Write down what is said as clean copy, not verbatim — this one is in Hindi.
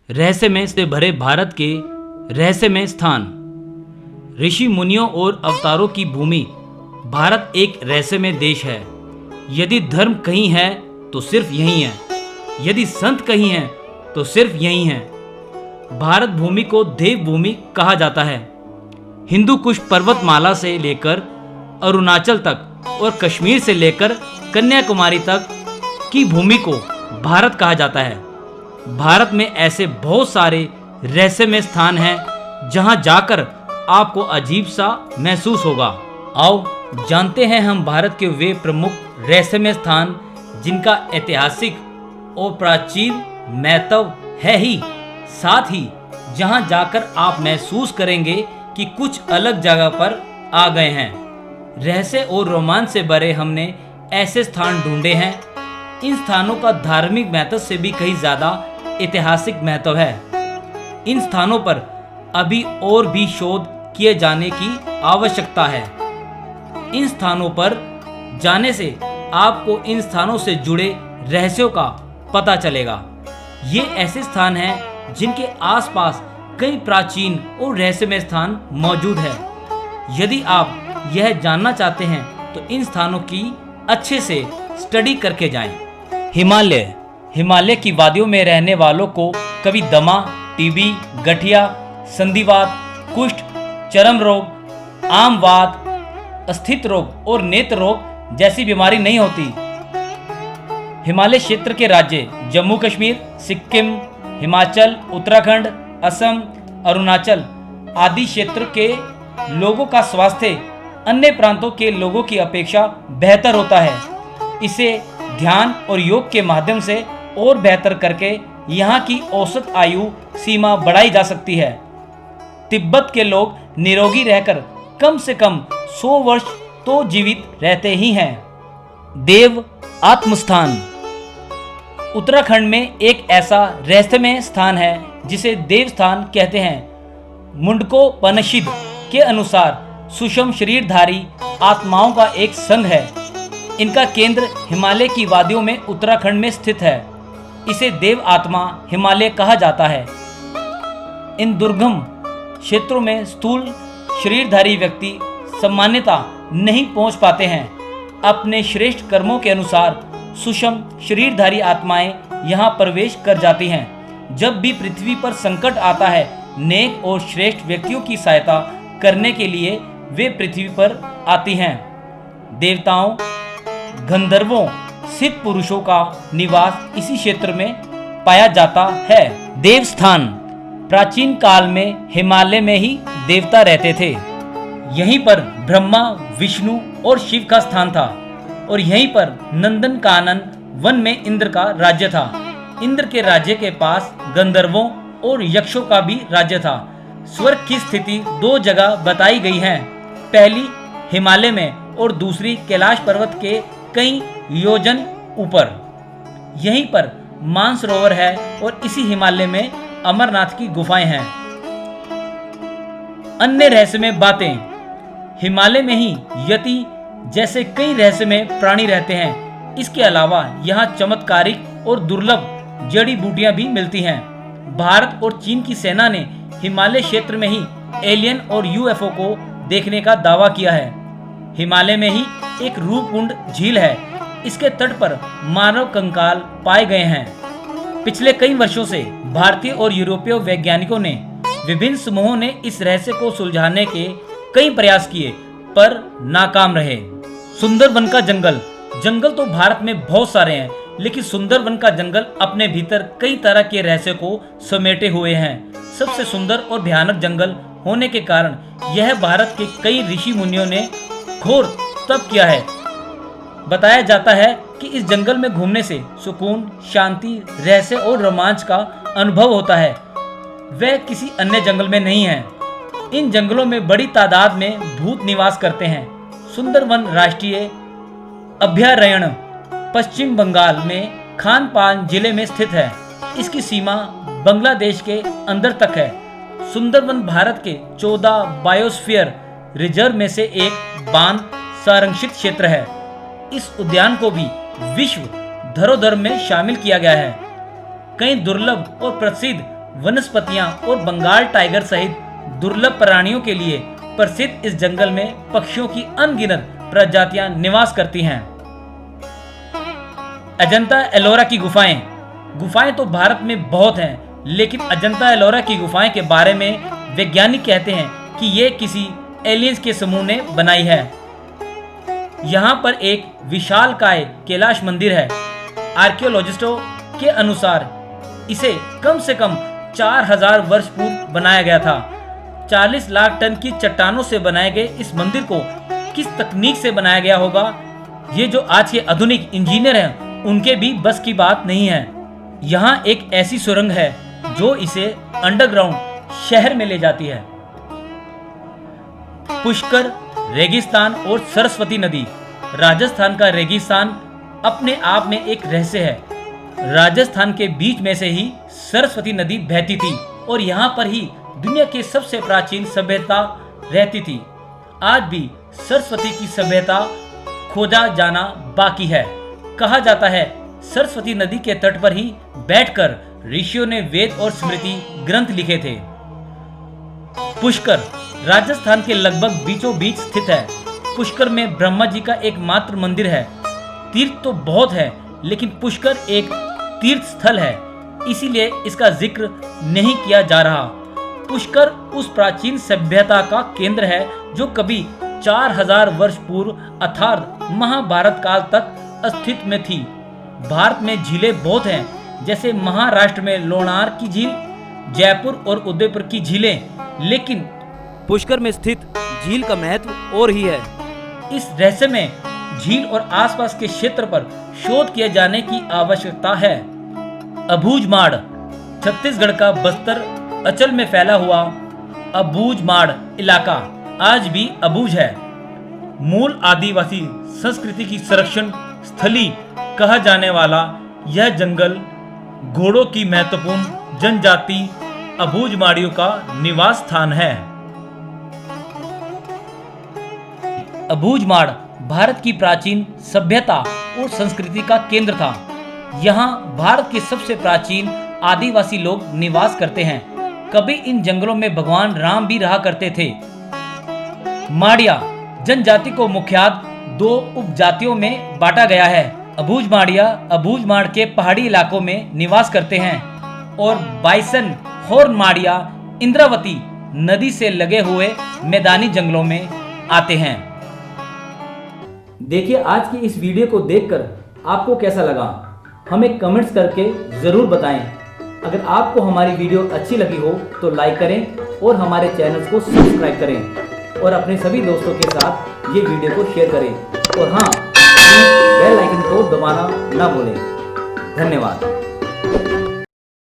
रहस्यमय से भरे भारत के रहस्यमय स्थान। ऋषि मुनियों और अवतारों की भूमि भारत एक रहस्यमय देश है। यदि धर्म कहीं है तो सिर्फ यहीं है, यदि संत कहीं हैं तो सिर्फ यहीं है। भारत भूमि को देवभूमि कहा जाता है। हिंदू कुश पर्वतमाला से लेकर अरुणाचल तक और कश्मीर से लेकर कन्याकुमारी तक की भूमि को भारत कहा जाता है। भारत में ऐसे बहुत सारे रहस्यमय स्थान हैं जहां जाकर आपको अजीब सा महसूस होगा। आओ जानते हैं हम भारत के वे प्रमुख रहस्यमय स्थान जिनका ऐतिहासिक और प्राचीन महत्व है ही, साथ ही जहां जाकर आप महसूस करेंगे कि कुछ अलग जगह पर आ गए हैं। रहस्य और रोमांच से भरे हमने ऐसे स्थान ढूंढे हैं। इन स्थानों का धार्मिक महत्व से भी कहीं ज़्यादा ऐतिहासिक महत्व है। इन स्थानों पर अभी और भी शोध किए जाने की आवश्यकता है। इन स्थानों पर जाने से आपको इन स्थानों से जुड़े रहस्यों का पता चलेगा। ये ऐसे स्थान हैं जिनके आसपास कई प्राचीन और रहस्यमय स्थान मौजूद है। यदि आप यह जानना चाहते हैं तो इन स्थानों की अच्छे से स्टडी करके जाएं। हिमालय की वादियों में रहने वालों को कभी दमा, टीबी, गठिया, संधिवात, कुष्ठ, चर्म रोग, आम वात, अस्थित रोग और नेत्र रोग जैसी बीमारी नहीं होती। हिमालय क्षेत्र के राज्य जम्मू कश्मीर, सिक्किम, हिमाचल, उत्तराखंड, असम, अरुणाचल आदि क्षेत्र के लोगों का स्वास्थ्य अन्य प्रांतों के लोगों की अपेक्षा बेहतर होता है। इसे ध्यान और योग के माध्यम से और बेहतर करके यहाँ की औसत आयु सीमा बढ़ाई जा सकती है। तिब्बत के लोग निरोगी रहकर कम से कम 100 वर्ष तो जीवित रहते ही हैं। देव आत्मस्थान। उत्तराखंड में एक ऐसा रहस्यमय स्थान है जिसे देवस्थान कहते हैं। मुंडकोपनिषद के अनुसार सूक्ष्म शरीरधारी आत्माओं का एक संघ है। इनका केंद्र हिमालय की वादियों में उत्तराखंड में स्थित है। इसे देव आत्मा हिमालय कहा जाता है। इन दुर्गम क्षेत्रों में स्थूल शरीरधारी व्यक्ति सामान्यतः नहीं पहुंच पाते हैं। अपने श्रेष्ठ कर्मों के अनुसार सूक्ष्म शरीरधारी आत्माएं यहां प्रवेश कर जाती हैं। जब भी पृथ्वी पर संकट आता है, नेक और श्रेष्ठ व्यक्तियों की सहायता करने के लिए वे पृथ्वी पर आती हैं। देवताओं, गंधर्वों, सिद्ध पुरुषों का निवास इसी क्षेत्र में पाया जाता है। देवस्थान। प्राचीन काल में हिमालय में ही देवता रहते थे। यहीं पर ब्रह्मा, विष्णु और शिव का स्थान था और यहीं पर नंदनकानन वन में इंद्र का राज्य था। इंद्र के राज्य के पास गंधर्वों और यक्षों का भी राज्य था। स्वर्ग की स्थिति 2 जगह बताई गई है। पहली हिमालय में और दूसरी कैलाश पर्वत के कई योजन ऊपर। यहीं पर मानसरोवर है और इसी हिमालय में अमरनाथ की गुफाएं हैं। अन्य रहस्यमय बातें। हिमालय में ही यति जैसे कई रहस्यमय प्राणी रहते हैं। इसके अलावा यहाँ चमत्कारिक और दुर्लभ जड़ी बूटियां भी मिलती हैं। भारत और चीन की सेना ने हिमालय क्षेत्र में ही एलियन और यूएफओ को देखने का दावा किया है। हिमालय में ही एक रूपकुंड झील है। इसके तट पर मानव कंकाल पाए गए हैं। पिछले कई वर्षों से भारतीय और यूरोपीय वैज्ञानिकों ने विभिन्न समूहों ने इस रहस्य को सुलझाने के कई प्रयास किए पर नाकाम रहे। सुंदरवन का जंगल। जंगल तो भारत में बहुत सारे हैं, लेकिन सुंदरवन का जंगल अपने भीतर कई तरह के रहस्य को समेटे हुए हैं। सबसे सुंदर और भयानक जंगल होने के कारण यह भारत के कई ऋषि मुनियों ने घोर तप किया है। बताया जाता है कि इस जंगल में घूमने से सुकून, शांति, रहस्य और रोमांच का अनुभव होता है। वह किसी अन्य जंगल में नहीं है। इन जंगलों में बड़ी तादाद में भूत निवास करते हैं। सुंदरवन राष्ट्रीय अभयारण्य पश्चिम बंगाल में खानपान जिले में स्थित है। इसकी सीमा बांग्लादेश के अंदर तक है। सुंदरवन भारत के 14 बायोस्फीयर रिजर्व में से एक बान संरक्षित क्षेत्र है। इस उद्यान को भी विश्व धरोहर में शामिल किया गया है। कई दुर्लभ और प्रसिद्ध वनस्पतियां और बंगाल टाइगर सहित दुर्लभ प्राणियों के लिए प्रसिद्ध इस जंगल में पक्षियों की अनगिनत प्रजातियां निवास करती हैं। अजंता एलोरा की गुफाएं तो भारत में बहुत हैं, लेकिन अजंता एलोरा की गुफाएं के बारे में वैज्ञानिक कहते हैं कि ये किसी एलियंस के समूह ने बनाई है। यहाँ पर एक विशालकाय कैलाश मंदिर है। आर्कियोलॉजिस्टों के अनुसार इसे कम से कम 4000 वर्ष पूर्व बनाया गया था। 40 लाख टन की चट्टानों से बनाए गए इस मंदिर को किस तकनीक से बनाया गया होगा, ये जो आज के आधुनिक इंजीनियर हैं उनके भी बस की बात नहीं है। यहाँ एक ऐसी सुरंग है जो इसे अंडरग्राउंड शहर में ले जाती है। पुष्कर, रेगिस्तान और सरस्वती नदी। राजस्थान का रेगिस्तान अपने आप में एक रहस्य है। राजस्थान के बीच में से ही सरस्वती नदी बहती थी और यहाँ पर ही दुनिया की सबसे प्राचीन सभ्यता रहती थी। आज भी सरस्वती की सभ्यता खोजा जाना बाकी है। कहा जाता है सरस्वती नदी के तट पर ही बैठकर ऋषियों ने वेद और स्मृति ग्रंथ लिखे थे। पुष्कर राजस्थान के लगभग बीचों बीच स्थित है। पुष्कर में ब्रह्मा जी का एकमात्र मंदिर है। तीर्थ तो बहुत है, लेकिन पुष्कर एक तीर्थ स्थल है, इसीलिए इसका जिक्र नहीं किया जा रहा। पुष्कर उस प्राचीन सभ्यता का केंद्र है जो कभी 4000 वर्ष पूर्व अर्थात महाभारत काल तक अस्तित्व में थी। भारत में झीलें बहुत हैं, जैसे महाराष्ट्र में लोनार की झील, जयपुर और उदयपुर की झीलें, लेकिन पुष्कर में स्थित झील का महत्व और ही है। इस रहस्य में झील और आसपास के क्षेत्र पर शोध किए जाने की आवश्यकता है। अबूझमाड़ छत्तीसगढ़ का बस्तर अंचल में फैला हुआ अबूझमाड़ इलाका आज भी अबूझ है। मूल आदिवासी संस्कृति की संरक्षण स्थली कहा जाने वाला यह जंगल घोड़ों की महत्वपूर्ण जनजाति अबूझमाड़ियों का निवास स्थान है। अबूझमाड़ भारत की प्राचीन सभ्यता और संस्कृति का केंद्र था। यहाँ भारत के सबसे प्राचीन आदिवासी लोग निवास करते हैं। कभी इन जंगलों में भगवान राम भी रहा करते थे। माड़िया जनजाति को मुख्यतः 2 उपजातियों में बांटा गया है। अबूझमाड़िया अबूझमाड़ के पहाड़ी इलाकों में निवास करते हैं और बाइसन हॉर्न माड़िया इंद्रावती नदी से लगे हुए मैदानी जंगलों में आते हैं। देखिए, आज की इस वीडियो को देखकर आपको कैसा लगा, हमें कमेंट्स करके ज़रूर बताएं। अगर आपको हमारी वीडियो अच्छी लगी हो तो लाइक करें और हमारे चैनल को सब्सक्राइब करें और अपने सभी दोस्तों के साथ ये वीडियो को शेयर करें। और हाँ, बेल आइकन को दबाना ना भूलें। धन्यवाद।